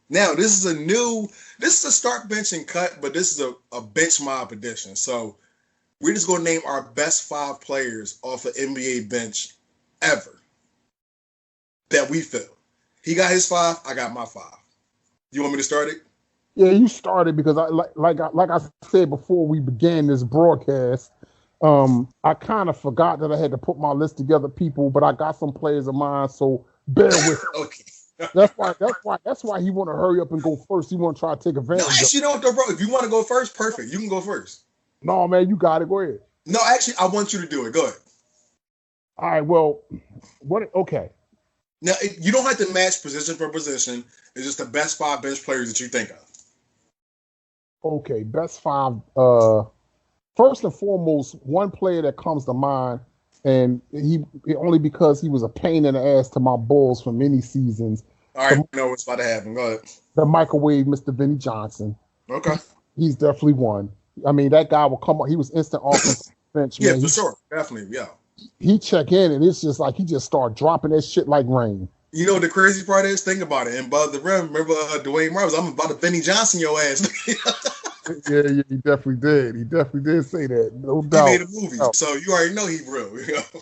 Now, this is a start bench and cut, but this is a bench mob edition. So we're just going to name our best 5 players off an NBA bench ever that we feel. He got his 5, I got my 5. You want me to start it? Yeah, you started because like I said before we began this broadcast, I kind of forgot that I had to put my list together, people, but I got some players of mine, so bear with me. Okay. That's why he want to hurry up and go first. He want to try to take advantage. No, actually, you know what, though, bro? If you want to go first, perfect. You can go first. No, man, you got it. Go ahead. No, actually, I want you to do it. Go ahead. All right. Well, what? Okay. Now, you don't have to match position for position. It's just the best 5 bench players that you think of. Okay, best 5. First and foremost, one player that comes to mind, and he only because he was a pain in the ass to my Bulls for many seasons. All right, I know what's about to happen. Go ahead. The microwave, Mr. Vinnie Johnson. Okay. He's definitely one. I mean, that guy will come on. He was instant offensive bench. Yeah, man. for sure. Definitely, yeah. He check in, and it's just like he just start dropping that shit like rain. You know what the crazy part is? Think about it. And above the rim, remember Dwayne Marbles? I'm about to Benny Johnson your ass. Yeah, he definitely did. He definitely did say that. No He doubt. made a movie, so you already know he real. You know?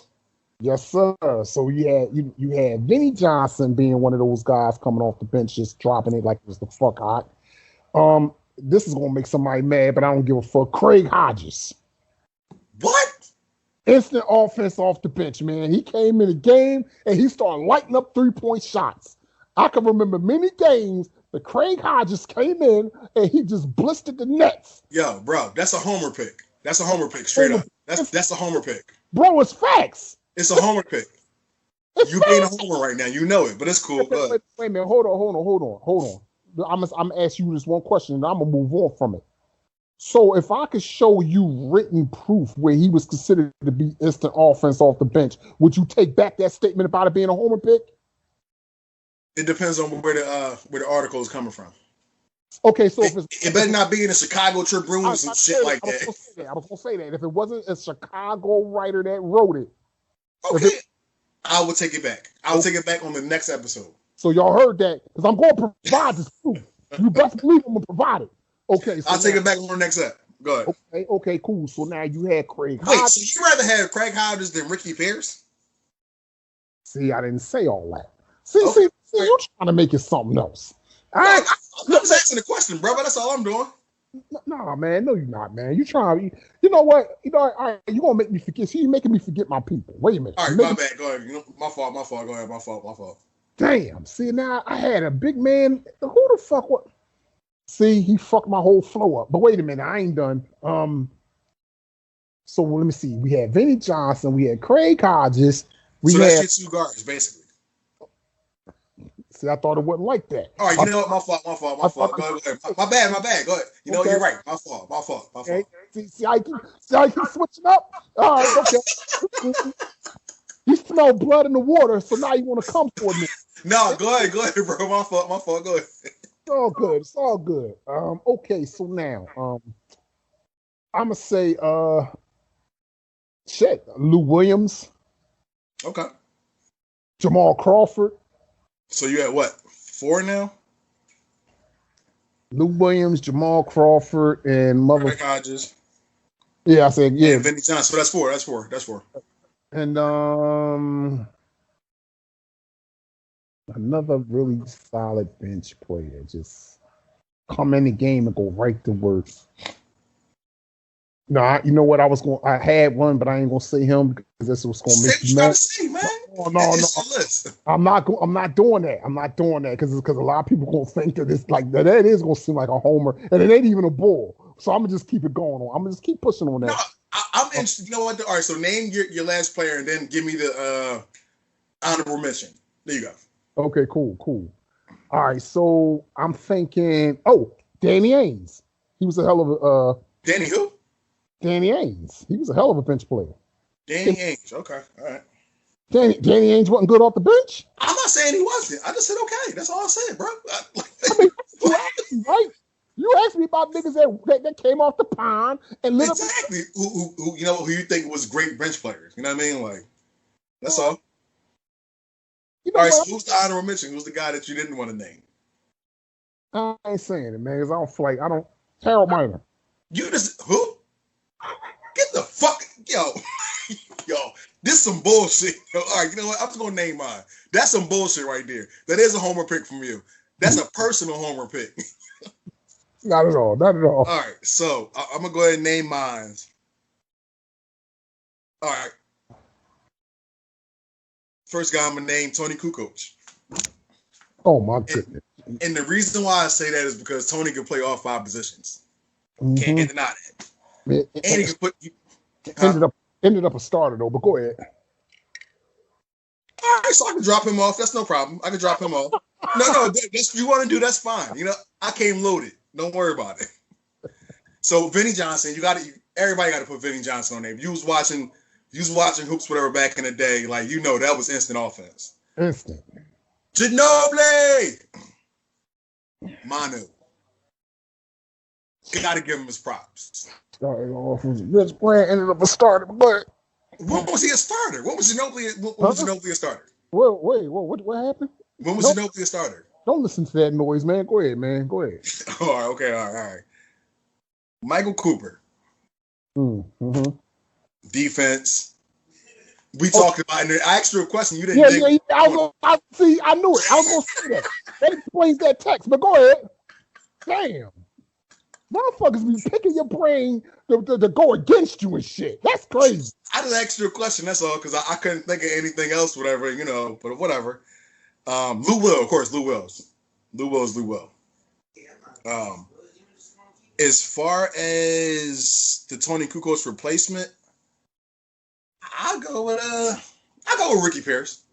Yes, sir. So you had Vinny Johnson being one of those guys coming off the bench, just dropping it like it was the fuck hot. This is gonna make somebody mad, but I don't give a fuck. Craig Hodges. What? Instant offense off the bench, man. He came in the game and he started lighting up 3-point shots. I can remember many games that Craig Hodges came in and he just blistered the nets. Yo, bro, that's a homer pick. That's a homer pick, straight up. That's a homer pick. Bro, it's facts. It's a homer pick. You being a homer right now, you know it, but it's cool. Wait a minute, hold on. I'm gonna ask you this one question and I'm gonna move on from it. So if I could show you written proof where he was considered to be instant offense off the bench, would you take back that statement about it being a homer pick? It depends on where the article is coming from. Okay, so it better not be in the Chicago Tribune or some shit like that. I was gonna say that if it wasn't a Chicago writer that wrote it, okay, I will take it back. I'll take it back on the next episode. So y'all heard that because I'm going to provide this proof. You best believe I'm gonna provide it. Okay, so I'll take it back on the next episode. Go ahead. Okay, cool. So now you had Craig Hodges. Hodges. So you rather have Craig Hodges than Ricky Pierce? See, I didn't say all that. See, you're trying to make it something else. I'm just asking the question, bro. That's all I'm doing. Nah, man. No, you're not, man. You trying? You know what? All right. You gonna make me forget? See, you making me forget my people. Wait a minute. All right, my bad. Go ahead. My fault. Go ahead. My fault. Damn. See, now I had a big man. Who the fuck? What? See, he fucked my whole flow up. But wait a minute, I ain't done. So let me see. We had Vinny Johnson. We had Craig Hodges. So that's your two guards, basically. See, I thought it wasn't like that. All right, you know what? My fault. Go ahead. My bad. Go ahead. You know, you're right. My fault. Okay. See, I keep switching up. All right, okay. You smell blood in the water, so now you want to come for me. No, go ahead, bro. My fault. Go ahead. It's all good. Okay, so now, I'm gonna say, Lou Williams. Okay. Jamal Crawford. So you at what? 4 now? Lou Williams, Jamal Crawford, and Craig Hodges. Yeah, I said yeah. And Vinny Johnson. So that's four. And another really solid bench player, just come in the game and go right to work. No, you know what? I had one, but I ain't gonna say him because this was gonna make you mad. Say, man. No. I'm not doing that. I'm not doing that because a lot of people gonna think that it's like that is gonna seem like a homer, and it ain't even a bull. So I'm gonna just keep it going on. I'm gonna just keep pushing on that. No, I'm interested. You know what? All right, so name your last player and then give me the honorable mention. There you go. Okay, cool. All right, so I'm thinking, Danny Ainge. He was a hell of a Danny who? Danny Ainge. He was a hell of a bench player. Danny Ainge. Okay, all right. Danny Ainge wasn't good off the bench. I'm not saying he wasn't. I just said okay. That's all I said, bro. I mean, you asked me, right? You asked me about niggas that came off the pond and lit exactly. Who who you think was great bench players? You know what I mean? Like that's all. You know all right. So who's the honorable mention? Who's the guy that you didn't want to name? I ain't saying it, man. Cause I don't. Harold Miner. You just who? Get the fuck, yo. This some bullshit. All right, you know what? I'm just gonna name mine. That's some bullshit right there. That is a homer pick from you. That's a personal homer pick. Not at all. All right, so I'm gonna go ahead and name mine. All right. First guy I'm gonna name Tony Kukoc. Oh my goodness. And the reason why I say that is because Tony can play all 5 positions. Mm-hmm. Can't deny that. And he can put ended up a starter though, but go ahead. All right, so I can drop him off. That's no problem. I can drop him off. No, that's you want to do. That's fine. You know, I came loaded. Don't worry about it. So Vinny Johnson, everybody got to put Vinny Johnson on there. If you was watching hoops, whatever, back in the day, like that was instant offense. Instant. Ginobili, Manu. Gotta give him his props. Started off as a bench player, ended up a starter, but when was he a starter? When was Ginobili a starter? What happened? When was Don't, Ginobili a starter? don't listen to that noise, man. Go ahead, man. Go ahead. All right, okay, all right. Michael Cooper, Mm-hmm. defense. We talked about it. I asked you a question. You didn't. Yeah. I knew it. I was gonna say that. That explains that text. But go ahead. Damn. Motherfuckers be picking your brain to go against you and shit. That's crazy. I just asked you a question. That's all, because I couldn't think of anything else. Whatever, but whatever. Lou Will, of course. Lou Will's. Lou Will. As far as the Tony Kukoc replacement, I'll go with Ricky Pierce.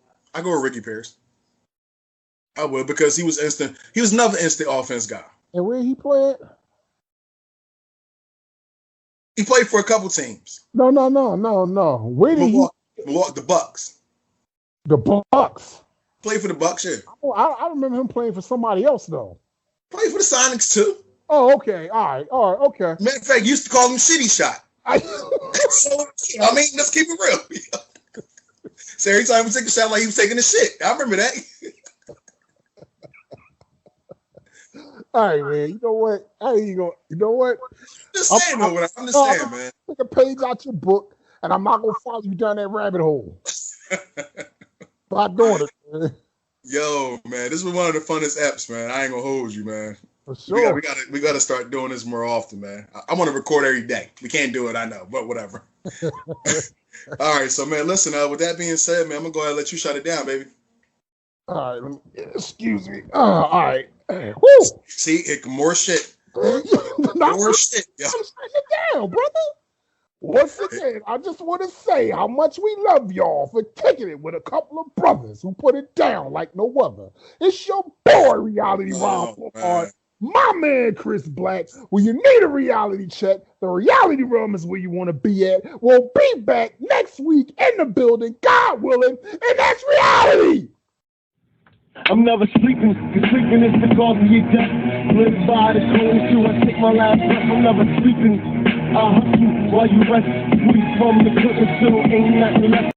I would, because he was instant. He was another instant offense guy. And where he played? He played for a couple teams. No. Where did Milwaukee, the Bucks. The Bucks. Played for the Bucks, yeah. Oh, I remember him playing for somebody else though. Played for the Sonics too. Oh, okay. All right. Okay. Matter of fact, used to call him Shitty Shot. So, let's keep it real. So every time he took a shot, like he was taking a shit. I remember that. All right, man. You know what? You know what? Just saying, I'm just saying, man. Take a page out your book, and I'm not gonna follow you down that rabbit hole. Not doing it, man. Yo, man, this was one of the funnest apps, man. I ain't gonna hold you, man. For sure. We gotta start doing this more often, man. I want to record every day. We can't do it, I know, but whatever. All right, so man, listen. With that being said, man, I'm gonna go ahead and let you shut it down, baby. All right, excuse me. All right. Woo! See, more shit. More shit. Yo. I'm shutting it down, brother. Once again, I just want to say how much we love y'all for kicking it with a couple of brothers who put it down like no other. It's your boy, Reality Rob Bullard, my man, Chris Black. When you need a reality check, the reality room is where you want to be at. We'll be back next week in the building, God willing, and that's reality. I'm never sleeping, cause sleeping is the cause of your death. Live by the code too, I take my last breath. I'm never sleeping, I hustle while you rest. We from the cooking still ain't nothing left.